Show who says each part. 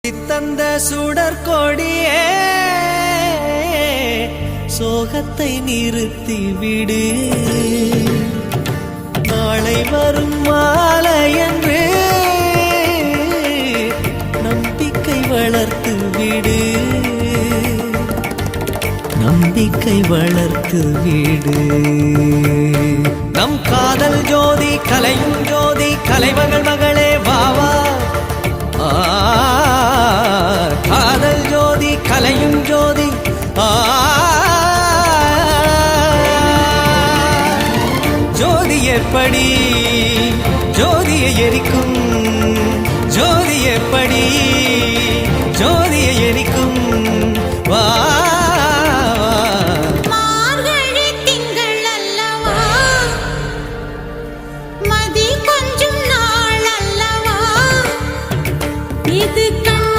Speaker 1: தந்த சுடற்கொடியே சோகத்தை நிறுத்திவிடு. நாளை வரும் மாலை என்று நம்பிக்கை வளர்த்து விடு. நம்பிக்கை வளர்த்து விடு. நம் காதல் ஜோதி கலையும் ஜோதி கலைமகள் மகளே வாவா. காதல் ஜோதி கலையும் ஜோதி ஜோதி ஏற்படி ஜோதியை எரிக்கும் ஜோதி ஏற்படி